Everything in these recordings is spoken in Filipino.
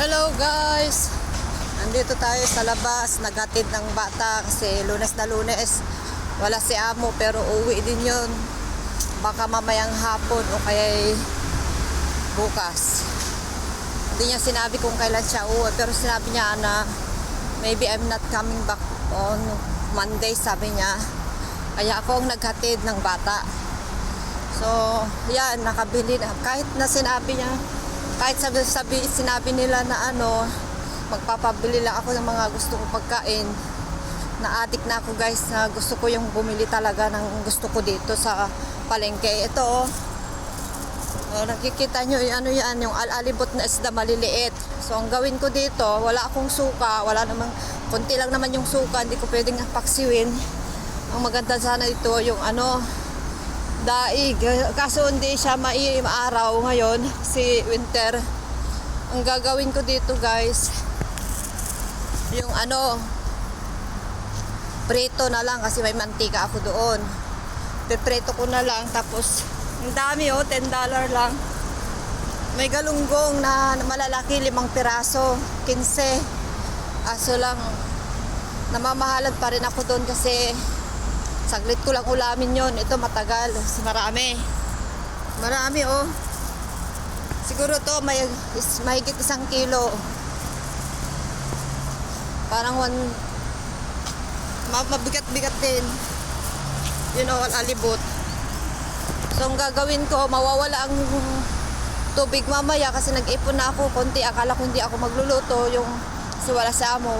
Hello guys! Nandito tayo sa labas, naghatid ng bata kasi Lunes na Lunes. Wala si amo pero uwi din yun. Baka mamayang hapon o kaya bukas. Hindi niya sinabi kung kailan siya uwi pero sinabi niya na maybe I'm not coming back on Monday, sabi niya. Kaya ako ang naghatid ng bata. So, yan, nakabili na. Kahit na sinabi niya, kahit sinabi nila na magpapabili lang ako ng mga gusto kong pagkain. Na-addict na ako guys, na gusto ko yung bumili talaga ng gusto ko dito sa palengke. Ito nakikita nyo yung alibot na isda maliliit. So ang gawin ko dito, wala akong suka, wala namang, konti lang naman yung suka, hindi ko pwedeng paksiwin. Ang maganda sana ito yung daig, kaso hindi siya maaraw ngayon, si winter. Ang gagawin ko dito guys, yung prito na lang kasi may mantika ako doon. Piprito ko na lang, tapos ang dami $10 lang. May galunggong na malalaki, 5 piraso, 15. Aso lang, namamahalan pa rin ako doon kasi saglit ko lang ulamin yon. Ito matagal. Marami. Marami Siguro to mahigit 1 kilo. Parang mabigat-bigat din. Alibot. So ang gagawin ko, mawawala ang tubig mamaya kasi nag-ipon na ako konti. Akala ko hindi ako magluluto kasi wala sa amo.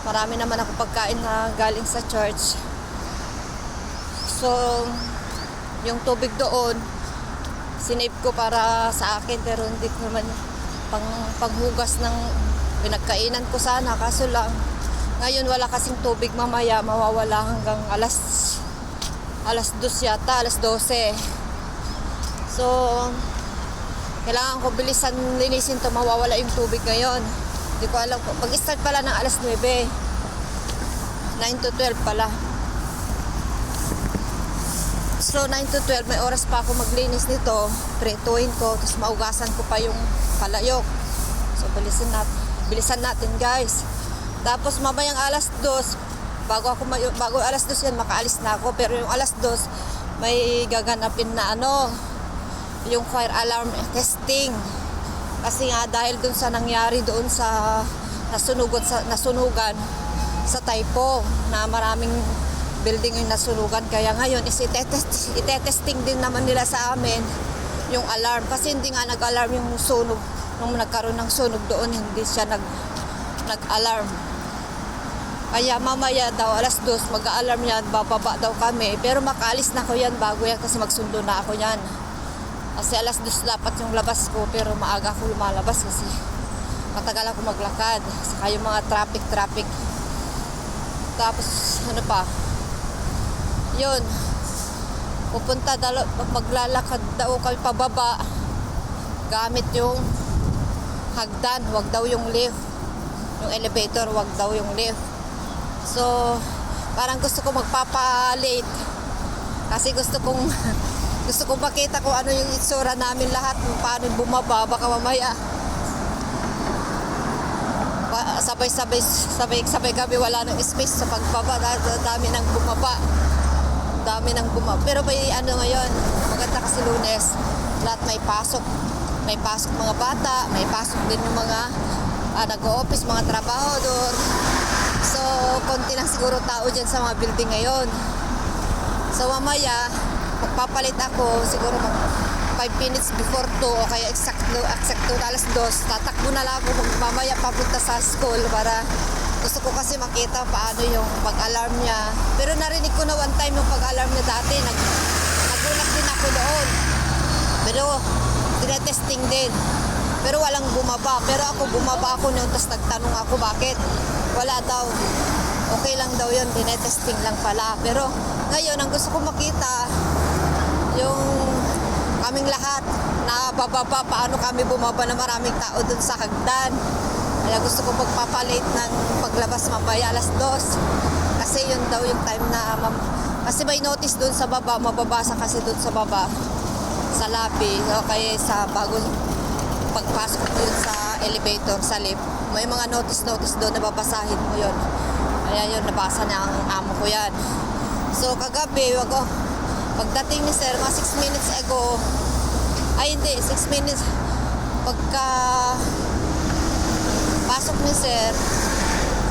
Marami naman ako pagkain na galing sa church. So, yung tubig doon, sinave ko para sa akin pero hindi ko naman panghugas ng pinagkainan ko sana. Kaso lang, ngayon wala kasing tubig, mamaya mawawala hanggang alas 2 yata, alas 12. So, kailangan ko bilisan linisin to, mawawala yung tubig ngayon. Hindi ko alam, pag-start pala ng alas 9, 9 to 12 pala. So 9 to 12 may oras pa ako maglinis nito, prituin ko, tapos maugasan ko pa yung palayok. So bilisan natin guys. Tapos mamayang alas 2, bago alas 2 yan makaalis na ako, pero yung alas 2 may gaganapin na yung fire alarm testing. Kasi nga dahil dun sa nangyari doon sa nasunugan sa Taipo na maraming building yung nasunugan, kaya ngayon itetesting din naman nila sa amin yung alarm kasi hindi nga nag-alarm yung sunog nung nagkaroon ng sunog doon, hindi siya nag-alarm. Kaya mamaya daw alas 2 mag-alarm yan, bababa daw kami, pero makaalis na ko yan bago yan kasi magsundo na ako yan kasi alas 2 dapat yung labas ko, pero maaga ako lumalabas kasi matagal ako maglakad, saka yung mga traffic. Tapos yun, maglalakad daw kami pababa gamit yung hagdan, wag daw yung lift, yung elevator, wag daw yung lift. So parang gusto ko magpapa-late kasi gusto kong makita kung ano yung itsura namin lahat, paano bumaba, baka mamaya sabay kami, wala nang space sa pagbaba, dami nang bumaba. Pero may ngayon, maganda kasi Lunes, lahat may pasok mga bata, may pasok din yung mga nag-o-office, mga trabahador. So konti lang siguro tao dyan sa mga building ngayon. So mamaya magpapalit ako siguro 5 minutes before 2 o kaya eksakto alas 2, tatakbo na lang ako mamaya papunta sa school para gusto ko kasi makita paano yung pag-alarm niya. Pero narinig ko na one time yung pag-alarm niya dati, nagulat din ako doon. Pero tinetesting din. Pero walang bumaba. Pero ako bumaba ako noon, tapos nagtanong ako bakit. Wala daw. Okay lang daw yun, tinetesting lang pala. Pero ngayon, ang gusto ko makita, yung kaming lahat na bababa, paano kami bumaba na maraming tao doon sa hagdan. Kaya gusto ko magpapalate ng paglabas mamaya alas 2. Kasi yun daw yung time na kasi may notice doon sa baba, mababasa kasi doon sa baba sa lobby, o kaya sa bago pagpasok dun sa elevator sa lift. May mga notice doon na babasahin mo yun. Kaya yun, nabasa na ang amo ko yan. So kagabi, pagdating ni sir, mga 6 minutes ago, ay hindi, 6 minutes, pagka pasok ni sir,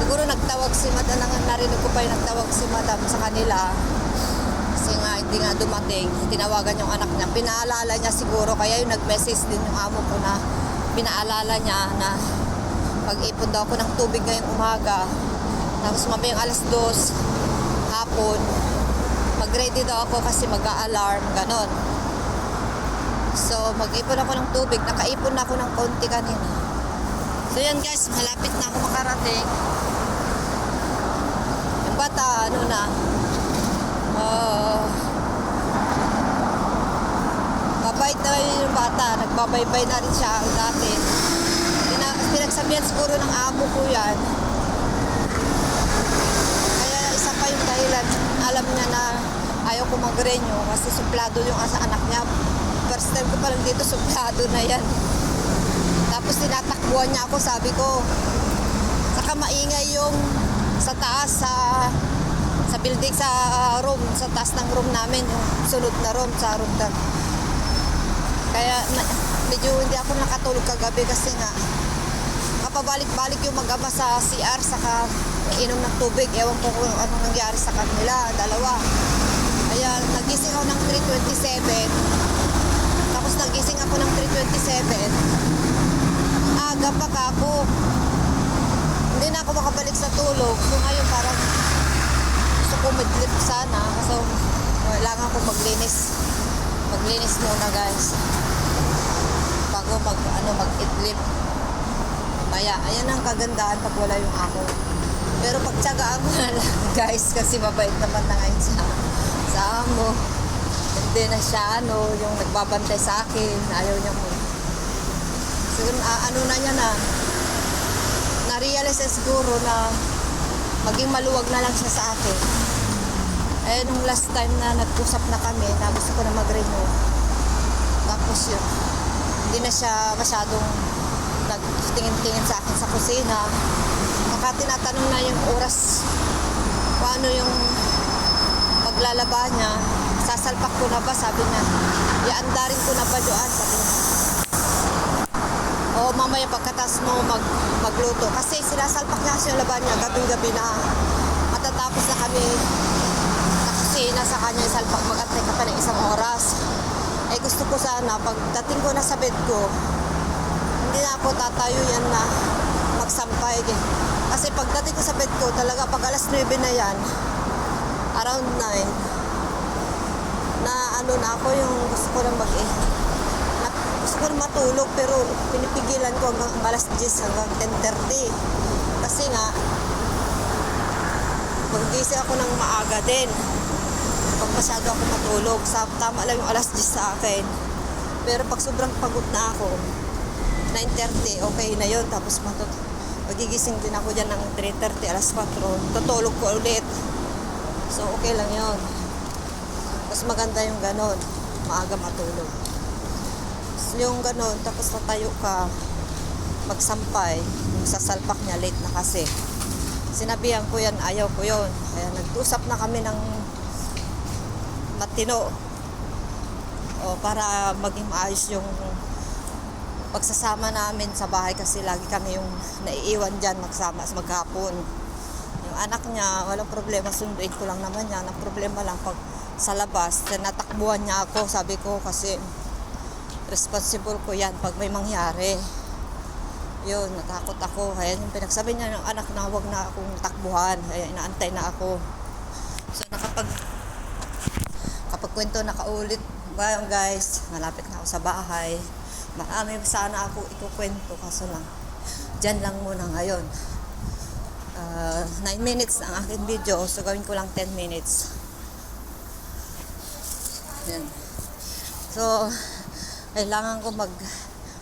siguro nagtawag si madam, narinig ko pa yung nagtawag si madam sa kanila. Kasi nga, hindi nga dumating. Tinawagan yung anak niya. Pinaalala niya siguro, kaya yung nag-message din yung amo ko na pinaalala niya na mag-ipon daw ako ng tubig ngayong umaga. Tapos mamayang alas 2 hapon, mag-ready daw ako kasi mag-a-alarm, ganon. So, mag-ipon ako ng tubig. Nakaipon na ako ng konti kanina. So, yan guys, malapit na ako makarating. Yung bata, mabait na yung bata. Nagbabaybay na rin siya dati. Pinagsabihan siguro ng amo ko yan. Kaya isa pa yung dahilan. Alam niya na ayaw ko mag-renew kasi suplado yung asa anak niya. First time ko palang dito, suplado na yan. Tapos tinatakbuhan niya ako, sabi ko. Saka maingay yung sa taas, sa building, sa room, sa taas ng room namin, yung sunod na room, sa room na. Kaya medyo hindi ako nakatulog kagabi kasi nga kapabalik-balik yung mag-ama sa CR, saka inom ng tubig. Ewan ko kung anong nangyari sa kanila, dalawa. Kaya nagising ako ng 3:27. Tapos nagising ako ng 3:27. Aga pa ka ako. Hindi na ako makabalik sa tulog. So ngayon parang gusto ko midlip sana. So kailangan ko maglinis. Maglinis muna guys. Bago mag-idlip. Maya, ayan ang kagandahan pag wala yung amo. Pero pagtsagaan mo na lang guys kasi mabait naman na ngayon sa amo. Hindi na siya yung nagbabantay sa akin. Ayaw niya mo. So, na niya na-realize siguro na maging maluwag na lang siya sa akin. Eh, nung last time na nag-usap na kami, na gusto ko na mag-renew. Tapos yun, hindi na siya masyadong nagtingin-tingin sa akin sa kusina. Saka tinatanong na yung oras, paano yung paglalaba niya. Sasalpak ko na ba? Sabi niya. Iandarin ko na ba doon? Sabi niya. O mamaya pagkatas mo magluto. Kasi sinasalpak niya kasi yung laban niya gabing-gabi na. Matatapos na kami na kusina sa kanya isalpak. Mag-atay ka pa ng 1 oras. Eh gusto ko sana pagdating ko na sa bed ko, hindi na ako tatayo yan na magsampay. Kasi pagdating ko sa bed ko, talaga pag alas 9 na yan, around 9, na na ako yung gusto ko lang gusto ko lang matulog, pero pinipigilan ko hanggang alas 10 hanggang 10:30. Kasi nga, mag-gising ako ng maaga din. Pag masyado ako matulog, tama lang yung alas 10 sa akin. Pero pag sobrang pagod na ako, 9:30, okay na yun. Tapos magigising din ako dyan ng 3:30, alas 4. Tutulog ko ulit. So, okay lang yun. Mas maganda yung ganon. Maaga matulog. So, yung ganon, tapos tatayo ka, magsampay. Yung sasalpak niya, late na kasi. Sinabihan ko yan, ayaw ko yun. Kaya nag-usap na kami ng matino. O, para maging maayos yung pagsasama namin sa bahay kasi lagi kami yung naiiwan dyan magsama maghapon. Yung anak niya, walang problema, sunduin ko lang naman yan. Ang problema lang pag sa labas, natakbuhan niya ako, sabi ko kasi responsible ko yan pag may mangyari. Yun, natakot ako. Kaya yung pinagsabi niya ng anak na huwag na akong takbuhan. Kaya inaantay na ako. So kapag kwento nakaulit, guys, malapit na ako sa bahay. Marami sana ako ikukwento, kaso lang dyan lang muna ngayon. 9 minutes ang aking video, so gawin ko lang 10 minutes. Yan. So kailangan ko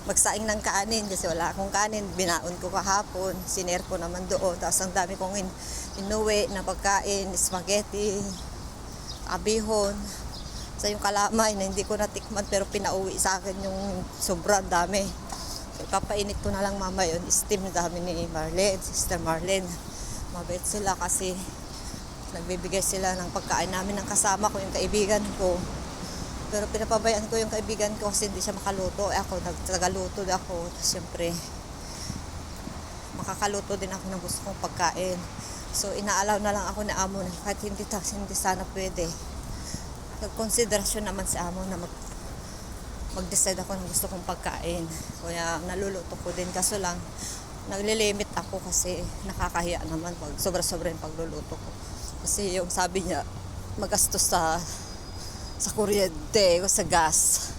magsaing ng kanin kasi wala akong kanin. Binaon ko kahapon, sinare ko naman doon. Tapos ang dami kong inuwi na pagkain, spaghetti, abihon. Sa yung kalamay na hindi ko natikman pero pinauwi sa akin yung sobrang dami. Ipapainit ko na lang mama yun. Steam na dami ni Marlene, Sister Marlene. Mabait sila kasi nagbibigay sila ng pagkain namin ng kasama ko, yung kaibigan ko. Pero pinapabayaan ko yung kaibigan ko kasi hindi siya makaluto. Ako, nagtagaluto ako. Siyempre, makakaluto din ako ng gusto kong pagkain. So, inaalaw na lang ako ni amo na kahit hindi sana pwede. Nagkonsiderasyon naman si amo na mag-decide ako ng gusto kong pagkain. Kaya naluluto ko din. Kaso lang, naglilimit ako kasi nakakahiya naman pag sobra-sobra yung pagluluto ko. Kasi yung sabi niya, magastos sa kuryente o sa gas.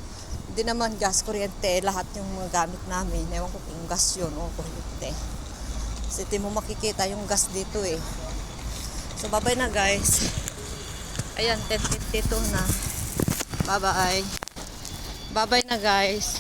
Hindi naman gas, kuryente, lahat yung mga gamit namin. Ewan ko kung gas yun o kuryente. Kasi di mo makikita yung gas dito eh. So bye-bye na guys. Ayan, 10:52 na. Bye-bye. Bye-bye na guys.